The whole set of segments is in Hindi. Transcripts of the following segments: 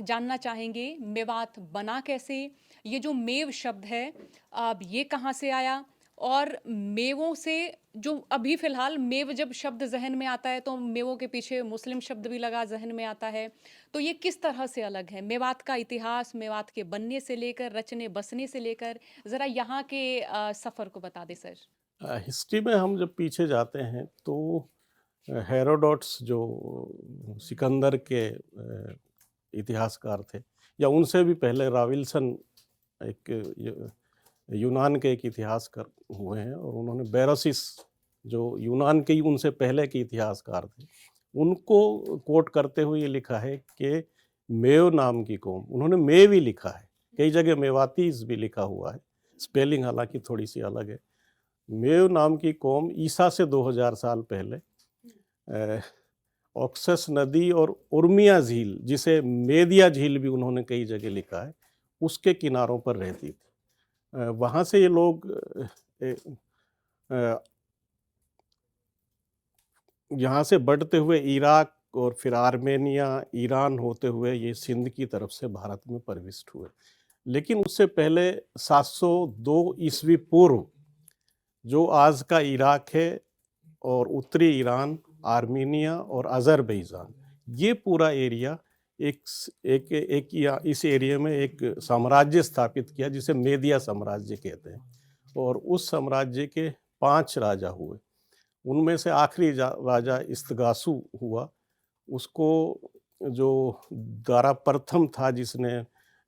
जानना चाहेंगे मेवात बना कैसे? ये जो मेव शब्द है अब ये कहाँ से आया? और मेवों से जो अभी फ़िलहाल मेव जब शब्द ज़हन में आता है तो मेवों के पीछे मुस्लिम शब्द भी लगा ज़हन में आता है। तो ये किस तरह से अलग है? मेवात का इतिहास, मेवात के बनने से लेकर, रचने-बसने से लेकर ज़रा यहाँ के सफ़र को बता दें सर। हिस्ट्री में हम जब पीछे जाते हैं तो हेरोडोट्स जो सिकंदर के इतिहासकार थे, या उनसे भी पहले राविल्सन एक यूनान के एक इतिहासकार हुए हैं, और उन्होंने बेरोसिस जो यूनान के ही उनसे पहले के इतिहासकार थे, उनको कोट करते हुए ये लिखा है कि मेव नाम की कौम, उन्होंने मेव ही लिखा है, कई जगह मेवातीस भी लिखा हुआ है, स्पेलिंग हालांकि थोड़ी सी अलग है। मेव नाम की कौम ईसा से 2000 साल पहले ऑक्सस नदी और उर्मिया झील, जिसे मेदिया झील भी उन्होंने कई जगह लिखा है, उसके किनारों पर रहती थी। वहाँ से ये लोग यहाँ से बढ़ते हुए इराक और फिर आर्मेनिया, ईरान होते हुए ये सिंध की तरफ से भारत में प्रविष्ट हुए। लेकिन उससे पहले 702 ईस्वी पूर्व जो आज का इराक है और उत्तरी ईरान, आर्मीनिया और अज़रबैजान, ये पूरा एरिया एक एक एक या इस एरिया में एक साम्राज्य स्थापित किया जिसे मेदिया साम्राज्य कहते हैं, और उस साम्राज्य के 5 राजा हुए। उनमें से आखिरी राजा इस्तगासु हुआ, उसको जो दारा प्रथम था जिसने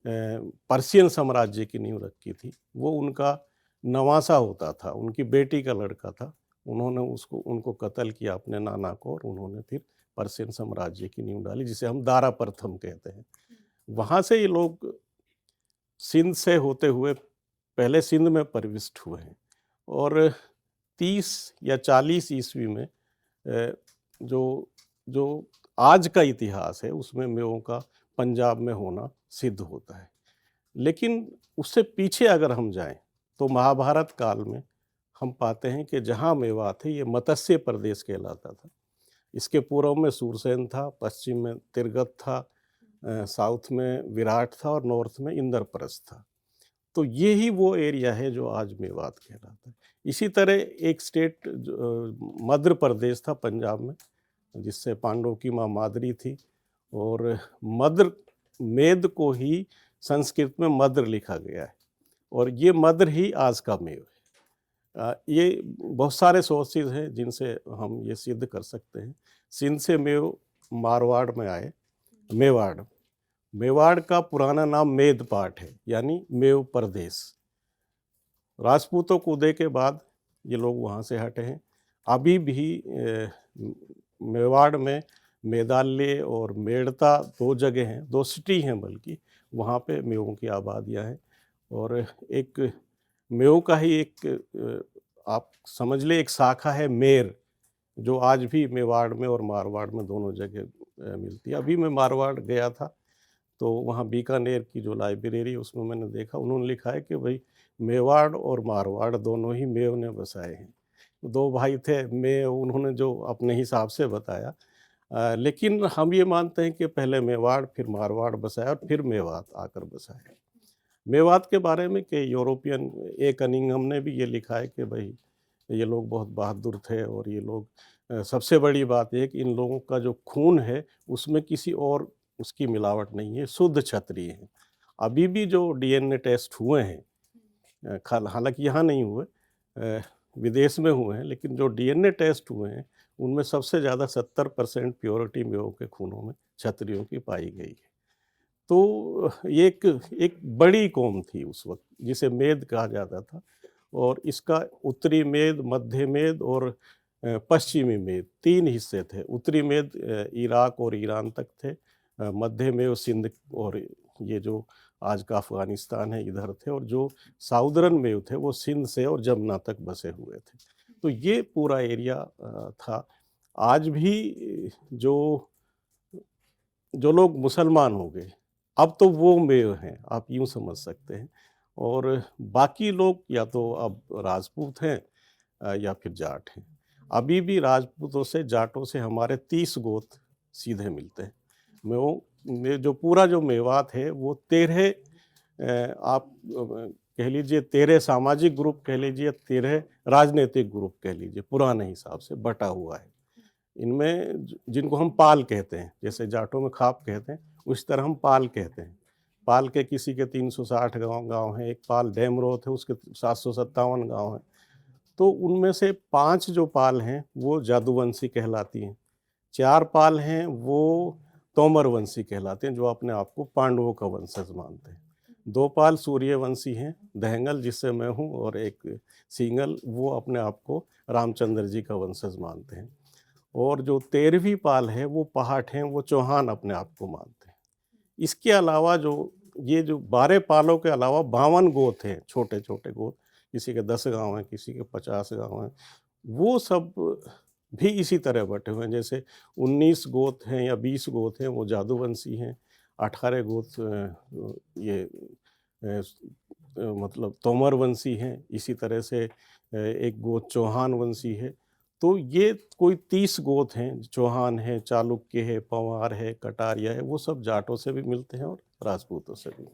पर्शियन साम्राज्य की नींव रखी थी, वो उनका नवासा होता था, उनकी बेटी का लड़का था। उन्होंने उनको कत्ल किया अपने नाना को, और उन्होंने फिर पर्शियन साम्राज्य की नींव डाली जिसे हम दारा प्रथम कहते हैं। वहाँ से ये लोग सिंध से होते हुए पहले सिंध में प्रविष्ट हुए हैं, और 30 या 40 ईस्वी में जो जो आज का इतिहास है उसमें मेवों का पंजाब में होना सिद्ध होता है। लेकिन उससे पीछे अगर हम जाएं तो महाभारत काल में हम पाते हैं कि जहाँ मेवात है ये मत्स्य प्रदेश कहलाता था। इसके पूर्व में सूरसेन था, पश्चिम में तिरगत था, साउथ में विराट था और नॉर्थ में इंद्रप्रस्थ था। तो ये ही वो एरिया है जो आज मेवात कहलाता है। इसी तरह एक स्टेट मध्य प्रदेश था पंजाब में, जिससे पांडवों की माँ माद्री थी, और मद्र मेद को ही संस्कृत में मद्र लिखा गया है, और ये मद्र ही आज का मेव है। ये बहुत सारे सोर्सेज हैं जिनसे हम ये सिद्ध कर सकते हैं। सिंध से मेव मारवाड़ में आए, मेवाड़। मेवाड़ का पुराना नाम मेदपाट है, यानी मेव प्रदेश। राजपूतों को उदय के बाद ये लोग वहाँ से हटे हैं। अभी भी मेवाड़ में मेदाल्य और मेड़ता 2 जगह हैं, 2 सिटी हैं बल्कि, वहाँ पे मेवों की आबादियाँ हैं। और एक मेव का ही एक आप समझ लें एक शाखा है मेर, जो आज भी मेवाड़ में और मारवाड़ में दोनों जगह मिलती है। अभी मैं मारवाड़ गया था तो वहाँ बीकानेर की जो लाइब्रेरी है उसमें मैंने देखा, उन्होंने लिखा है कि भाई मेवाड़ और मारवाड़ दोनों ही मेव ने बसाए हैं। 2 भाई थे, मेव उन्होंने जो अपने हिसाब से बताया। लेकिन हम ये मानते हैं कि पहले मेवाड़ फिर मारवाड़ बसाया और फिर मेवात आकर बसा है। मेवात के बारे में कि यूरोपियन ए कनिंघम ने भी ये लिखा है कि भाई ये लोग बहुत बहादुर थे, और ये लोग सबसे बड़ी बात ये है कि इन लोगों का जो खून है उसमें किसी और उसकी मिलावट नहीं है, शुद्ध क्षत्रिय हैं। अभी भी जो डीएनए टेस्ट हुए हैं, हालांकि यहाँ नहीं हुए, विदेश में हुए हैं, लेकिन जो डीएनए टेस्ट हुए हैं उनमें सबसे ज़्यादा 70% प्योरिटी मेवों के खूनों में क्षत्रियों की पाई गई है। तो ये एक एक बड़ी कौम थी उस वक्त जिसे मेद कहा जाता था, और इसका उत्तरी मेद, मध्य मेद और पश्चिमी मेद 3 हिस्से थे। उत्तरी मेद इराक और ईरान तक थे, मध्य में वो सिंध और ये जो आज का अफ़गानिस्तान है इधर थे, और जो साउदर्न में थे वो सिंध से और जमुना तक बसे हुए थे। तो ये पूरा एरिया था। आज भी जो जो लोग मुसलमान हो गए, अब तो वो मेव हैं, आप यूँ समझ सकते हैं, और बाकी लोग या तो अब राजपूत हैं या फिर जाट हैं। अभी भी राजपूतों से, जाटों से हमारे 30 गोत्र सीधे मिलते हैं। मेवों जो पूरा जो मेवात है वो 13 आप कह लीजिए 13 सामाजिक ग्रुप कह लीजिए, 13 राजनीतिक ग्रुप कह लीजिए, पुराने हिसाब से बटा हुआ है। इनमें जिनको हम पाल कहते हैं, जैसे जाटों में खाप कहते हैं, उस तरह हम पाल कहते हैं। पाल के किसी के 360 गांव हैं, एक पाल डेमरोथ है, उसके 757 गांव हैं। तो उनमें से 5 जो पाल हैं वो जादूवंशी कहलाती हैं, 4 पाल हैं वो तोमरवंशी कहलाते हैं, जो अपने आप को पांडवों का वंशज मानते हैं। 2 पाल सूर्यवंशी हैं, दहंगल जिससे मैं हूँ, और एक सिंगल, वो अपने आप को रामचंद्र जी का वंशज मानते हैं। और जो 13वीं पाल है वो पहाट हैं, वो चौहान अपने आप को मानते हैं। इसके अलावा ये जो 12 पालों के अलावा 52 गोत्र हैं, छोटे छोटे गोत्र, किसी के 10 गांव हैं, किसी के 50 गांव हैं, वो सब भी इसी तरह बटे हुए हैं। जैसे 19 गोत्र हैं या 20 गोत्र हैं वो जादूवंशी हैं, 18 गोत्र ये मतलब तोमरवंशी हैं, इसी तरह से एक गोत्र चौहान वंशी है। तो ये कोई 30 गोत्र हैं, चौहान है, चालुक्य है, पंवार है, कटारिया है, वो सब जाटों से भी मिलते हैं और राजपूतों से भी।